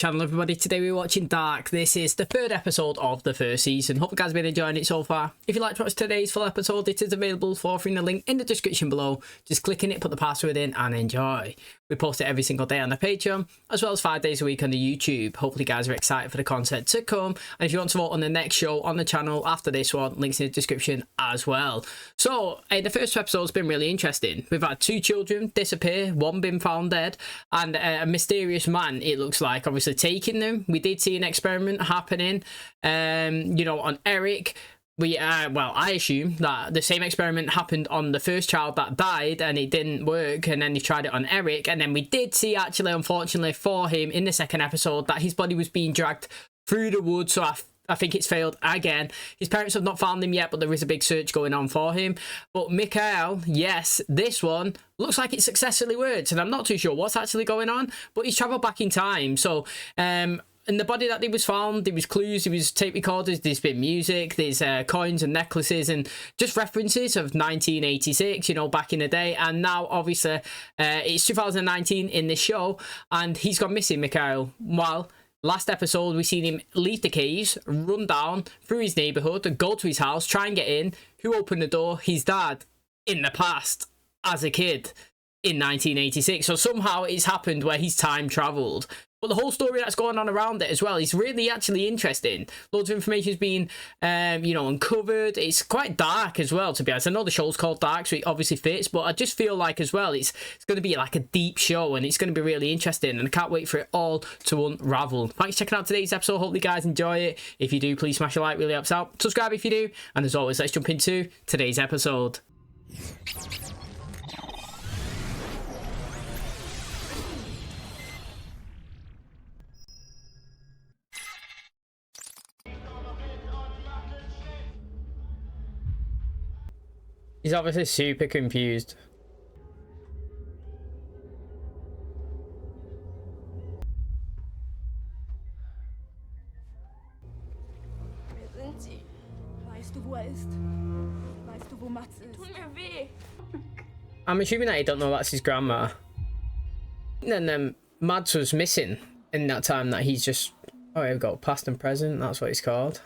Channel everybody, today we're watching Dark. This is the third episode of the first season. Hope you guys have been enjoying it so far. If you'd like to watch today's full episode, it is available for free in the link in the description below. Just click in it, put the password in and enjoy. We post it every single day on the Patreon as well as 5 days a week on the YouTube. Hopefully you guys are excited for the content to come, and if you want to vote on the next show on the channel after this one, links in the description as well. So the first episode's been really interesting. We've had 2 children disappear, one been found dead, and a mysterious man, it looks like, obviously taking them. We did see an experiment happening, you know, on Eric. Well, I assume that the same experiment happened on the first child that died and it didn't work, and then they tried it on Eric, and then we did see, actually, unfortunately for him, in the second episode, that his body was being dragged through the woods. So I think it's failed again. His parents have not found him yet, but there is a big search going on for him. But Mikhail, yes, this one looks like it successfully worked, and I'm not too sure what's actually going on, but he's travelled back in time. So in the body that was found, there was clues, there was tape recorders, there's been music, there's coins and necklaces and just references of 1986, you know, back in the day. And now obviously it's 2019 in this show, and he's gone missing, Mikhail. Well, last episode we seen him leave the caves, run down through his neighborhood, go to his house, try and get in. Who opened the door? His dad, in the past, as a kid in 1986. So somehow it's happened where he's time traveled. But the whole story that's going on around it as well is really actually interesting. Loads of information's been, you know, uncovered. It's quite dark as well, to be honest. I know the show's called Dark, so it obviously fits, but I just feel like as well it's going to be like a deep show, and it's going to be really interesting, and I can't wait for it all to unravel. Thanks for checking out today's episode. Hope you guys enjoy it. If you do, please smash a like, really helps out. Subscribe if you do, and as always, let's jump into today's episode. He's obviously super confused. Wer sind Sie? Weißt du, wo ist? Weißt du, wo Mats ist? Tut mir weh. I'm assuming that he don't know that's his grandma. And then Mads was missing in that time that he's just... Oh, here we go. Past and present, that's what it's called.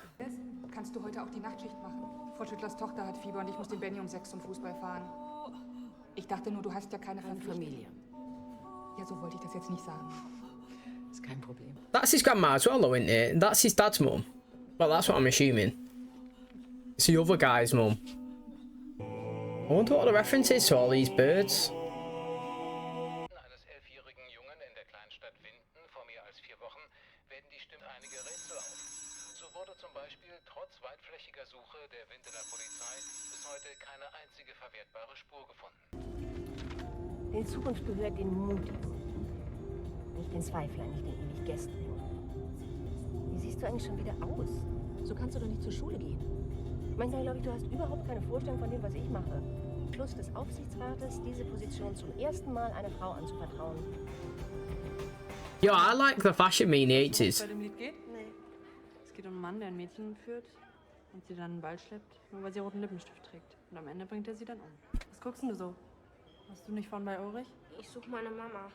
Kannst du heute auch die Nachtschicht machen? Frau Schüttlers Tochter hat Fieber und ich muss den Benny um 6 zum Fußball fahren. Ich dachte nur, du hast ja keine Familie. Ja, so wollte ich das jetzt nicht sagen. Ist kein Problem. That's his grandma as well, though, isn't it? That's his dad's mum. Well, that's what I'm assuming. It's the other guy's mum. I wonder what the reference is to all these birds. Eines 11-jährigen Jungen in der Kleinstadt Winden vor mehr als 4 Wochen werden die Stimmen einige Rätsel auf. So wurde zum Beispiel trotz weitflächiger Suche der Windener Polizei bis heute keine einzige verwertbare Spur gefunden. Die Zukunft gehört den Mutigen, nicht den Zweiflern, nicht den ewig Gestrigen. Wie siehst du eigentlich schon wieder aus? So kannst du doch nicht zur Schule gehen. Manchmal glaube ich, du hast überhaupt keine Vorstellung von dem, was ich mache. Schluss des Aufsichtsrates, diese Position zum ersten Mal einer Frau anzuvertrauen. Yo, I like the fashion me in the 80s. Bei dem Lied geht? Nee. Es geht um einen Mann, der ein Mädchen entführt und sie dann in den Wald schleppt, nur weil sie roten Lippenstift trägt. Und am Ende bringt er sie dann um. Was guckst denn du so? Hast du nicht von bei Ulrich? Ich suche meine Mama.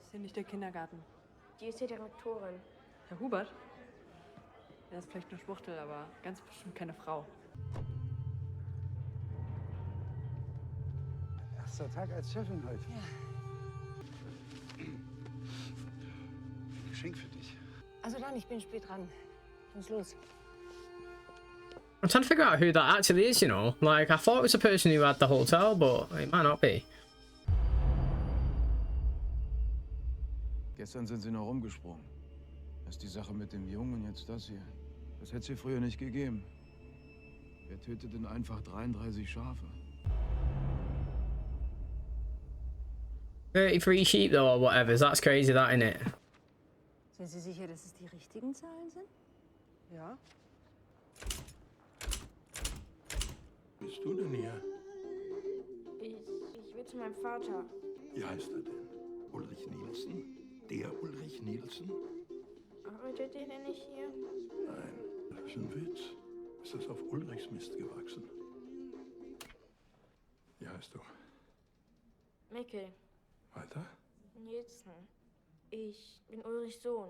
Ist hier nicht der Kindergarten? Die ist die Direktorin. Herr Hubert? Er ist vielleicht nur Schwuchtel, aber ganz bestimmt keine Frau. Erster Tag als Chefin heute. Ja. Geschenk für dich. Also dann, ich bin spät dran. Was los? I'm trying to figure out who that actually is, you know. Like, I thought it was the person who had the hotel, but it might not be. Gestern sind sie noch rumgesprungen. Erst die Sache mit dem Jungen und jetzt das hier. Das hätte es hier früher nicht gegeben. Wer tötet denn einfach 33 Schafe? 33 sheep though, or whatever. That's crazy, that, innit? Sind Sie sicher, dass es die richtigen Zahlen sind? Ja? Bist du denn hier? Ich will zu meinem Vater. Wie heißt er denn? Ulrich Nielsen? Der Ulrich Nielsen? Arbeitet ihr denn nicht hier? Nein, das ist ein Witz. Ist das auf Ulrichs Mist gewachsen? Wie heißt du? Mikkel. Weiter? Nielsen. Ich bin Ulrichs Sohn.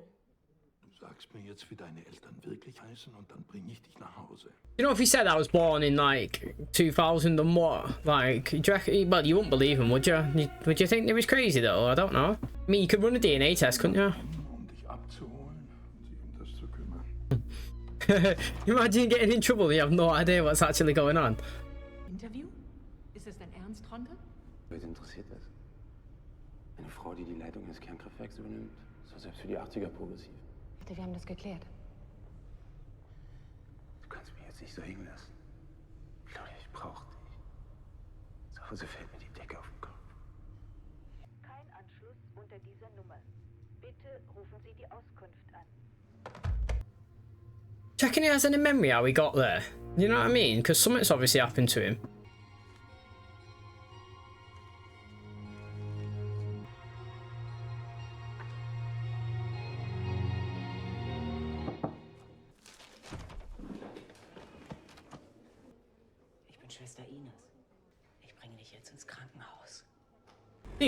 Du sagst mir jetzt, wie deine Eltern wirklich heißen und dann bringe ich dich nach Hause. You know, if he said I was born in like 2000 and what, like, do you reckon, well, you wouldn't believe him, would you? Would you think he was crazy though? I don't know. I mean, you could run a DNA test, couldn't you? Um dich abzuholen und sich um das zu kümmern. Imagine getting in trouble and you have no idea what's actually going on. Interview? Ist es dein Ernst, Tronte? Wer interessiert das? Eine Frau, die die Leitung eines Kernkraftwerks übernimmt, ist doch selbst für die 80er progressiv. Wir haben das geklärt. Du kannst mich jetzt nicht so hängen lassen. Claudia, ich brauche dich. Zu Hause fällt mir die Decke auf den Kopf. Kein Anschluss unter dieser Nummer. Bitte rufen Sie die Auskunft an. Checking he has any memory how he got there. You know what I mean? Because something's obviously happened to him.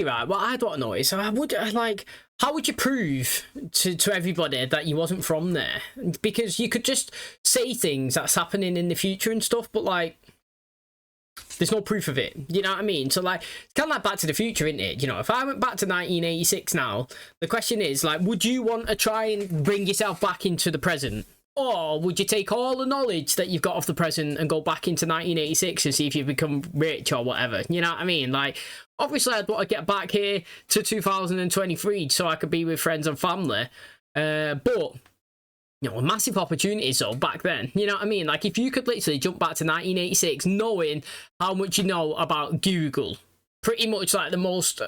Right, what I'd want to know is, how would you prove to everybody that you wasn't from there? Because you could just say things that's happening in the future and stuff, but like, there's no proof of it. You know what I mean? So like, it's kind of like Back to the Future, isn't it? You know, if I went back to 1986 now, the question is like, would you want to try and bring yourself back into the present? Or would you take all the knowledge that you've got of the present and go back into 1986 and see if you become rich or whatever? You know what I mean? Like, obviously, I'd want to get back here to 2023 so I could be with friends and family. But, you know, massive opportunities, though, back then. You know what I mean? Like, if you could literally jump back to 1986 knowing how much you know about Google, pretty much like the most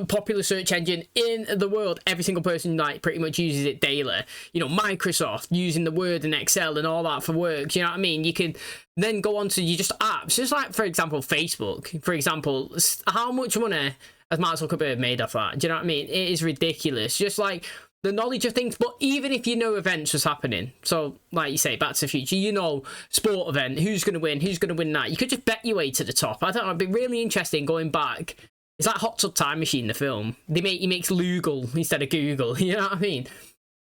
popular search engine in the world. Every single person like pretty much uses it daily. You know, Microsoft using the Word and Excel and all that for work. You know what I mean? You can then go on to you just apps. Just like, for example, Facebook. For example, how much money has Mark Zuckerberg made off that? Do you know what I mean? It is ridiculous. Just like the knowledge of things, but even if you know events was happening, so like you say, Back to the Future, you know, sport event, who's going to win that, you could just bet your way to the top. I don't know, it'd be really interesting going back. It's like Hot Tub Time Machine, the film. He makes Lugal instead of Google, you know what I mean?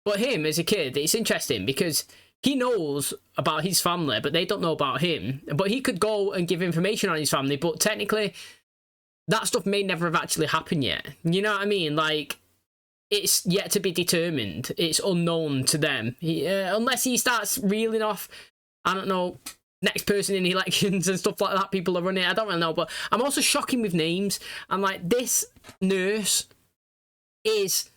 But him as a kid, it's interesting because he knows about his family, but they don't know about him. But he could go and give information on his family, but technically that stuff may never have actually happened yet. You know what I mean? Like, it's yet to be determined. It's unknown to them. Unless he starts reeling off, I don't know, next person in elections and stuff like that, people are running. I don't really know, but I'm also shocking with names. I'm like, this nurse is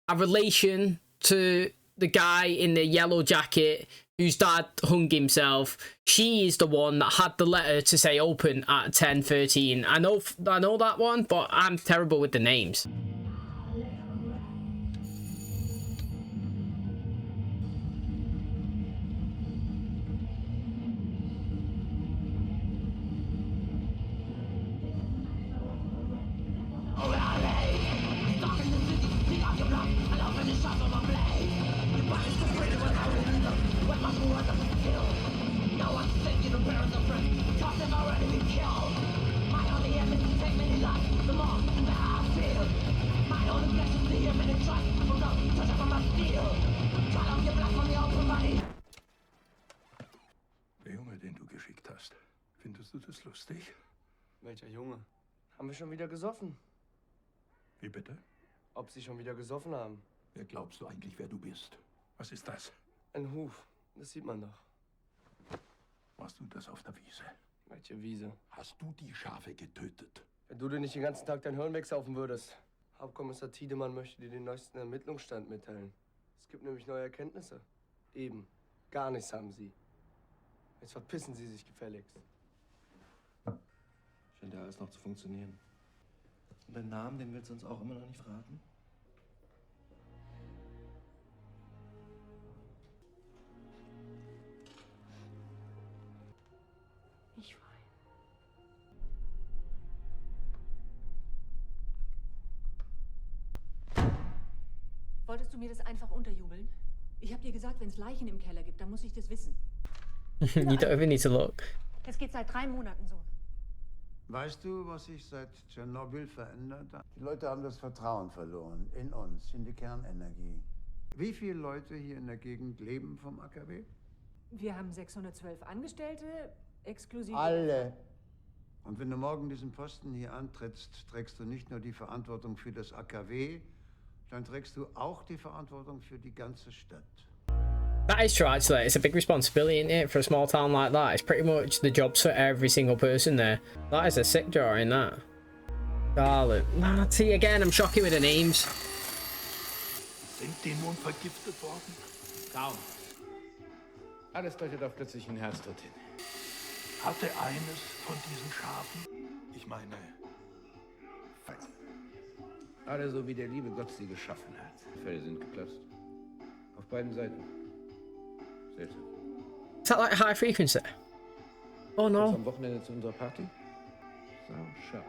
a relation to the guy in the yellow jacket whose dad hung himself. She is the one that had the letter to say open at 10:13. I know that one, but I'm terrible with the names. Der Junge, den du geschickt hast, findest du das lustig? Welcher Junge? Haben wir schon wieder gesoffen? Wie bitte? Ob sie schon wieder gesoffen haben? Wer glaubst du eigentlich, wer du bist? Was ist das? Ein Huf, das sieht man doch. Warst du das auf der Wiese? Welche Wiese? Hast du die Schafe getötet? Wenn du dir nicht den ganzen Tag dein Hirn wegsaufen würdest. Hauptkommissar Tiedemann möchte dir den neuesten Ermittlungsstand mitteilen. Es gibt nämlich neue Erkenntnisse. Eben. Gar nichts haben sie. Jetzt verpissen sie sich gefälligst. Scheint ja alles noch zu funktionieren. Und deinen Namen, den willst du uns auch immer noch nicht verraten? Ich weiß. Wolltest du mir das einfach unterjubeln? Ich habe dir gesagt, wenn es Leichen im Keller gibt, dann muss ich das wissen. You don't even need to look. Es geht seit 3 Monaten so. Weißt du, was sich seit Tschernobyl verändert hat? Die Leute haben das Vertrauen verloren in uns, in die Kernenergie. Wie viele Leute hier in der Gegend leben vom AKW? Wir haben 612 Angestellte, exklusive... Alle. Und wenn du morgen diesen Posten hier antrittst, trägst du nicht nur die Verantwortung für das AKW, dann trägst du auch die Verantwortung für die ganze Stadt. That is true, actually. It's a big responsibility, isn't it, for a small town like that? It's pretty much the jobs for every single person there. That is a sick drawing, that. Charlotte. See, again, I'm shocking with the names. Sind die nun vergiftet worden? Kaum. Alles deutet auf plötzlichen Herztod hin. Hatte eines von diesen Schafen, ich meine, Alle so wie der liebe Gott sie geschaffen hat. Die Fälle sind geplatzt. Auf beiden Seiten. Seltsam. Is that like high frequency? Oh no. Am Wochenende zu unserer Party? Sau scharf.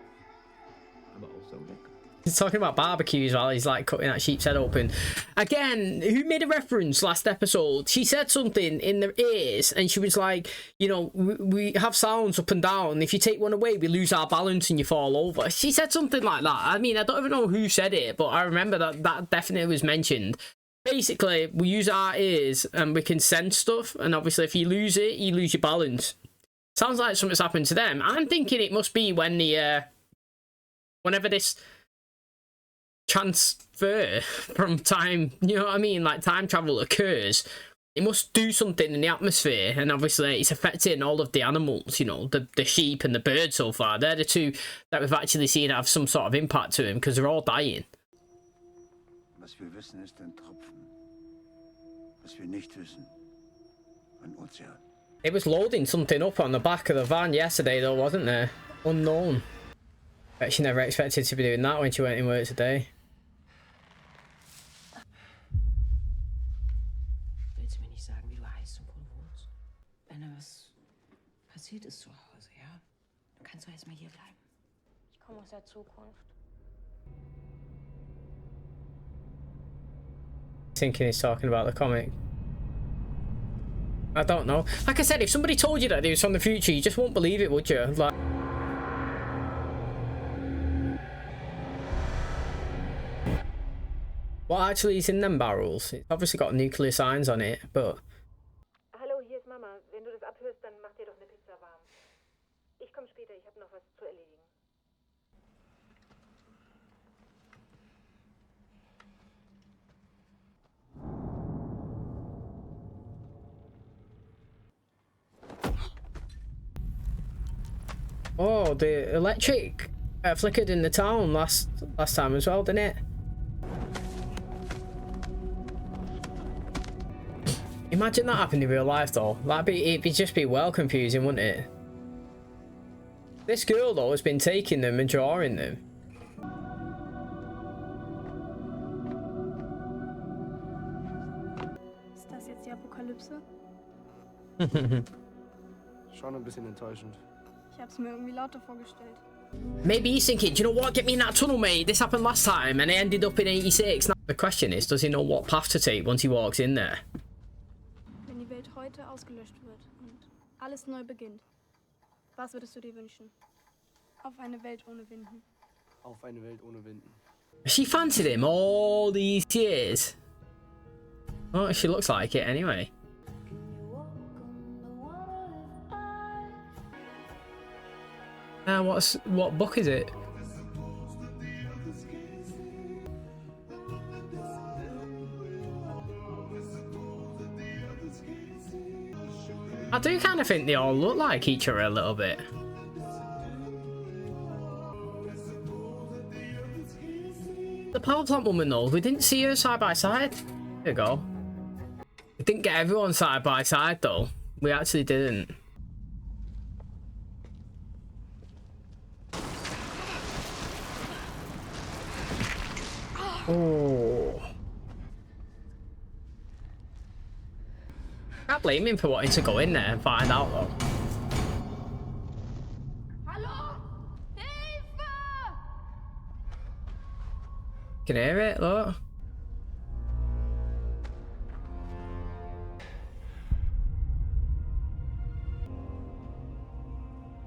Aber auch sau lecker. He's talking about barbecues while he's like cutting that sheep's head open. Again, who made a reference last episode? She said something in their ears and she was like, you know, we have sounds up and down. If you take one away, we lose our balance and you fall over. She said something like that. I mean, I don't even know who said it, but I remember that definitely was mentioned. Basically, we use our ears and we can sense stuff. And obviously, if you lose it, you lose your balance. Sounds like something's happened to them. I'm thinking it must be when the, whenever this transfer from time, you know what I mean, like time travel occurs, it must do something in the atmosphere, and obviously it's affecting all of the animals, you know, the sheep and the birds so far. They're the two that we've actually seen have some sort of impact to him, because they're all dying. Was wir wissen, ist ein Tropfen. Was wir nicht wissen, ein Ozean. It was loading something up on the back of the van yesterday though, wasn't there? Unknown. Bet she never expected to be doing that when she went in work today. Willst du mir nicht sagen, wie du heißt und wo du wohnst? Wenn da was passiert ist zu Hause, ja? Dann kannst du erstmal hier bleiben. Ich komme aus der Zukunft. Thinking he's talking about the comic. I don't know. Like I said, if somebody told you that they was from the future, you just won't believe it, would you? Like, what actually is in them barrels? It's obviously got nuclear signs on it, but... Hallo, hier ist Mama. Wenn du das abhörst, dann mach dir doch eine Pizza warm. Ich komme später, ich habe noch was zu erledigen. Oh, the electric flickered in the town last time as well, didn't it? Imagine that happened in real life though. It'd just be well confusing, wouldn't it? This girl though has been taking them and drawing them. Ist das jetzt die Apokalypse? Schon ein bisschen enttäuschend. Ich hab's mir irgendwie lauter vorgestellt. Maybe he's thinking, do you know what, get me in that tunnel, mate. This happened last time and it ended up in 86. Now, the question is, does he know what path to take once he walks in there? Wenn die Welt heute ausgelöscht wird und alles neu beginnt, was würdest du dir wünschen? Auf eine Welt ohne Winden. Auf eine Welt ohne Winden. She fancied him all these years. Well, she looks like it anyway. What book is it? I do kind of think they all look like each other a little bit. The power plant woman though, we didn't see her side by side. There you go. We didn't get everyone side by side though. We actually didn't. Oh. Can't blame him for wanting to go in there and find out though. Hallo? Hilfe! Can hear it, look.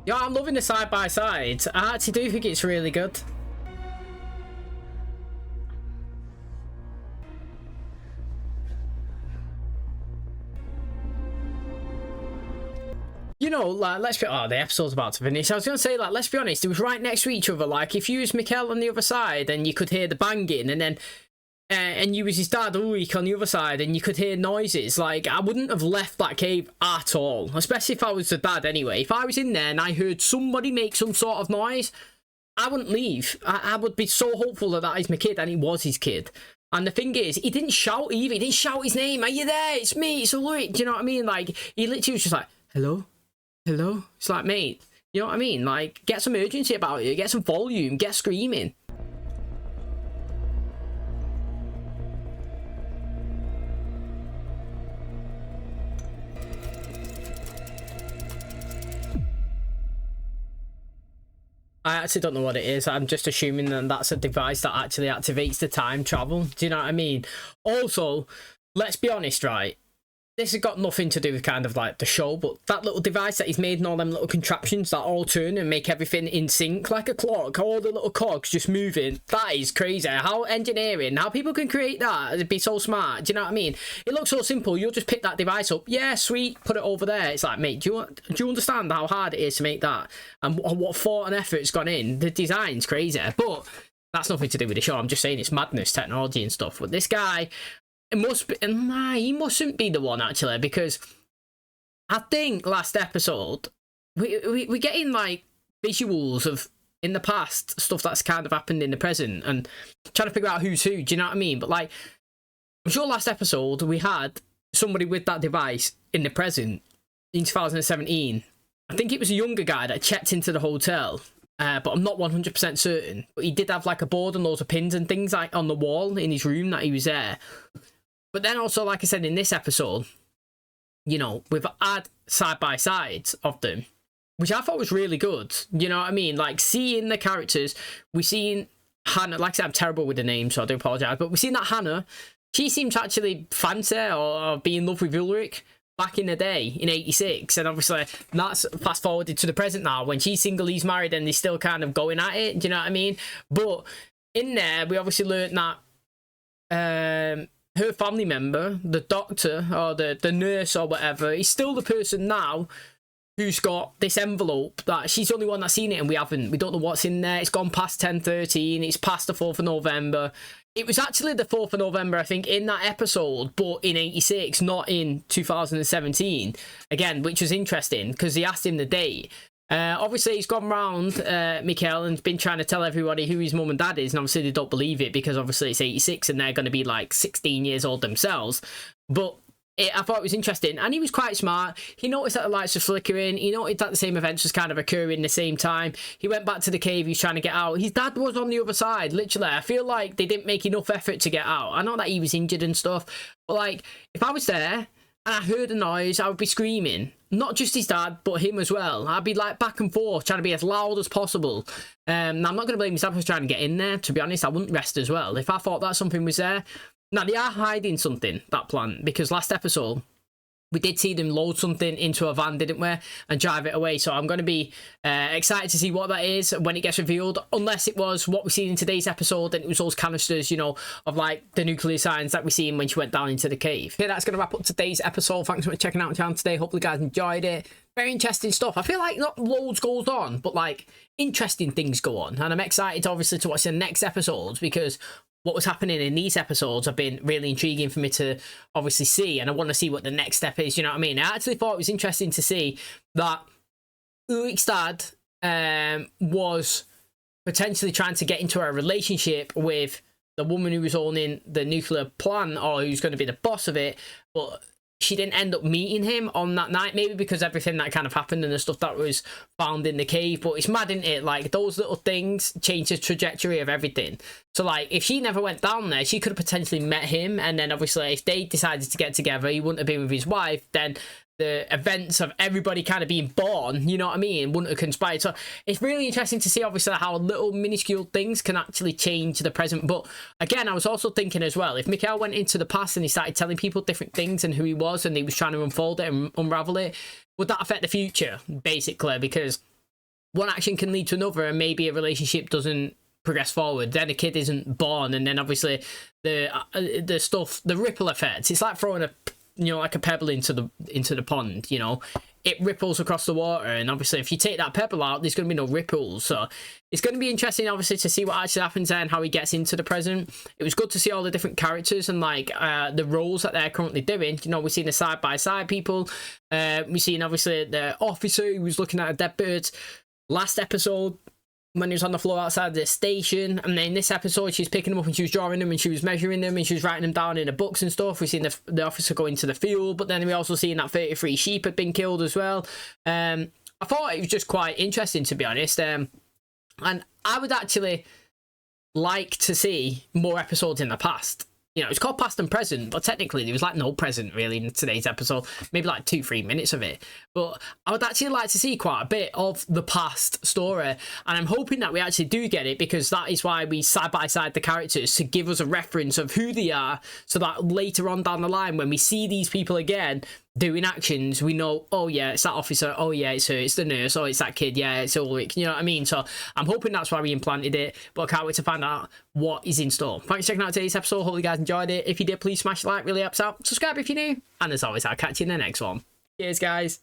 Yeah, I'm loving the side by side. I actually do think it's really good. You know, like, let's be... Oh, the episode's about to finish. I was going to say, like, let's be honest, it was right next to each other. Like, if you was Mikkel on the other side, and you could hear the banging, and then... and you was his dad, Ulrich, on the other side, and you could hear noises, like, I wouldn't have left that cave at all. Especially if I was the dad, anyway. If I was in there, and I heard somebody make some sort of noise, I wouldn't leave. I would be so hopeful that that is my kid, and it was his kid. And the thing is, he didn't shout either. He didn't shout his name. Are you there? It's me. It's Ulrich. Do you know what I mean? Like, he literally was just like, hello? Hello? It's like, mate, you know what I mean? Like, get some urgency about it. Get some volume. Get screaming. I actually don't know what it is. I'm just assuming that that's a device that actually activates the time travel. Do you know what I mean? Also, let's be honest, right? This has got nothing to do with kind of like the show, but that little device that he's made and all them little contraptions that all turn and make everything in sync like a clock, all the little cogs just moving, that is crazy. How engineering, how people can create that, it'd be so smart. Do you know what I mean? It looks so simple. You'll just pick that device up. Yeah, sweet, put it over there. It's like, mate, do you understand how hard it is to make that? And what thought and effort's gone in? The design's crazy. But that's nothing to do with the show. I'm just saying it's madness, technology and stuff. But this guy... It must be... Nah, he mustn't be the one, actually, because I think last episode, we're getting, like, visuals of, in the past, stuff that's kind of happened in the present, and trying to figure out who's who, do you know what I mean? But, like, I'm sure last episode we had somebody with that device in the present in 2017. I think it was a younger guy that checked into the hotel, but I'm not 100% certain. But he did have, like, a board and loads of pins and things, like, on the wall in his room that he was there. But then also, like I said, in this episode, you know, we've had side-by-sides of them, which I thought was really good. You know what I mean? Like, seeing the characters, we've seen Hannah, like I said, I'm terrible with the name, so I do apologise, but we've seen that Hannah, she seems to actually fancy or be in love with Ulrich back in the day, in 86, and obviously that's fast-forwarded to the present now, when she's single, he's married, and they're still kind of going at it, do you know what I mean? But in there, we obviously learned that... her family member, the doctor or the nurse or whatever, is still the person now who's got this envelope that she's the only one that's seen it, and we haven't. We don't know what's in there. It's gone past 10:13. It's past the 4th of November. It was actually the 4th of November, I think, in that episode, but in 86, not in 2017. Again, which was interesting because he asked him the date. Obviously, he's gone round, Mikkel, and been trying to tell everybody who his mum and dad is, and obviously they don't believe it because obviously it's 86 and they're going to be like 16 years old themselves. But I thought it was interesting, and he was quite smart. He noticed that the lights were flickering. He noticed that the same events was kind of occurring at the same time. He went back to the cave. He's trying to get out. His dad was on the other side, literally. I feel like they didn't make enough effort to get out. I know that he was injured and stuff, but like, if I was there and I heard a noise, I would be screaming. Not just his dad, but him as well. I'd be like back and forth, trying to be as loud as possible. Now, I'm not going to blame his dad for trying to get in there. To be honest, I wouldn't rest as well if I thought that something was there. Now, they are hiding something, that plant, because last episode, we did see them load something into a van, didn't we? And drive it away. So I'm going to be excited to see what that is when it gets revealed. Unless it was what we see in today's episode, and it was those canisters, you know, of like the nuclear signs that we seen when she went down into the cave. Okay, that's going to wrap up today's episode. Thanks for checking out the channel today. Hopefully you guys enjoyed it. Very interesting stuff. I feel like not loads goes on, but like interesting things go on. And I'm excited, obviously, to watch the next episodes because what was happening in these episodes have been really intriguing for me to obviously see, and I want to see what the next step is, you know what I mean? I actually thought it was interesting to see that Ulrich's dad was potentially trying to get into a relationship with the woman who was owning the nuclear plant, or who's going to be the boss of it, but she didn't end up meeting him on that night, maybe because everything that kind of happened and the stuff that was found in the cave. But it's mad, isn't it? Like, those little things change the trajectory of everything. So, like, if she never went down there, she could have potentially met him, and then obviously if they decided to get together, he wouldn't have been with his wife, then the events of everybody kind of being born, you know what I mean, wouldn't have conspired. So it's really interesting to see, obviously, how little minuscule things can actually change the present. But again, I was also thinking as well, if Mikkel went into the past and he started telling people different things and who he was, and he was trying to unfold it and unravel it, would that affect the future, basically? Because one action can lead to another, and maybe a relationship doesn't progress forward, then a kid isn't born, and then obviously the stuff, the ripple effect, it's like throwing a, you know, like a pebble into the pond, you know, it ripples across the water, and obviously if you take that pebble out, there's going to be no ripples. So it's going to be interesting, obviously, to see what actually happens there and how he gets into the present. It was good to see all the different characters and like the roles that they're currently doing. You know, we've seen the side-by-side people, we've seen obviously the officer who was looking at a dead bird last episode when he was on the floor outside the station, and then this episode she's picking them up and she was drawing them and she was measuring them and she was writing them down in the books and stuff. We've seen the officer go into the field, but then we also seen that 33 sheep had been killed as well. I thought it was just quite interesting, to be honest, and I would actually like to see more episodes in the past. You know, it's called past and present, but technically there was like no present really in today's episode. Maybe like 2-3 minutes of it. But I would actually like to see quite a bit of the past story. And I'm hoping that we actually do get it, because that is why we side by side the characters, to give us a reference of who they are, so that later on down the line when we see these people again doing actions, we know, oh yeah, it's that officer, oh yeah, it's her, it's the nurse, oh it's that kid, yeah, it's Ulrich, you know what I mean? So I'm hoping that's why we implanted it, but I can't wait to find out what is in store. Thanks for checking out today's episode. Hope you guys enjoyed it. If you did, please smash the like, really helps out. Subscribe if you're new, and as always, I'll catch you in the next one. Cheers, guys.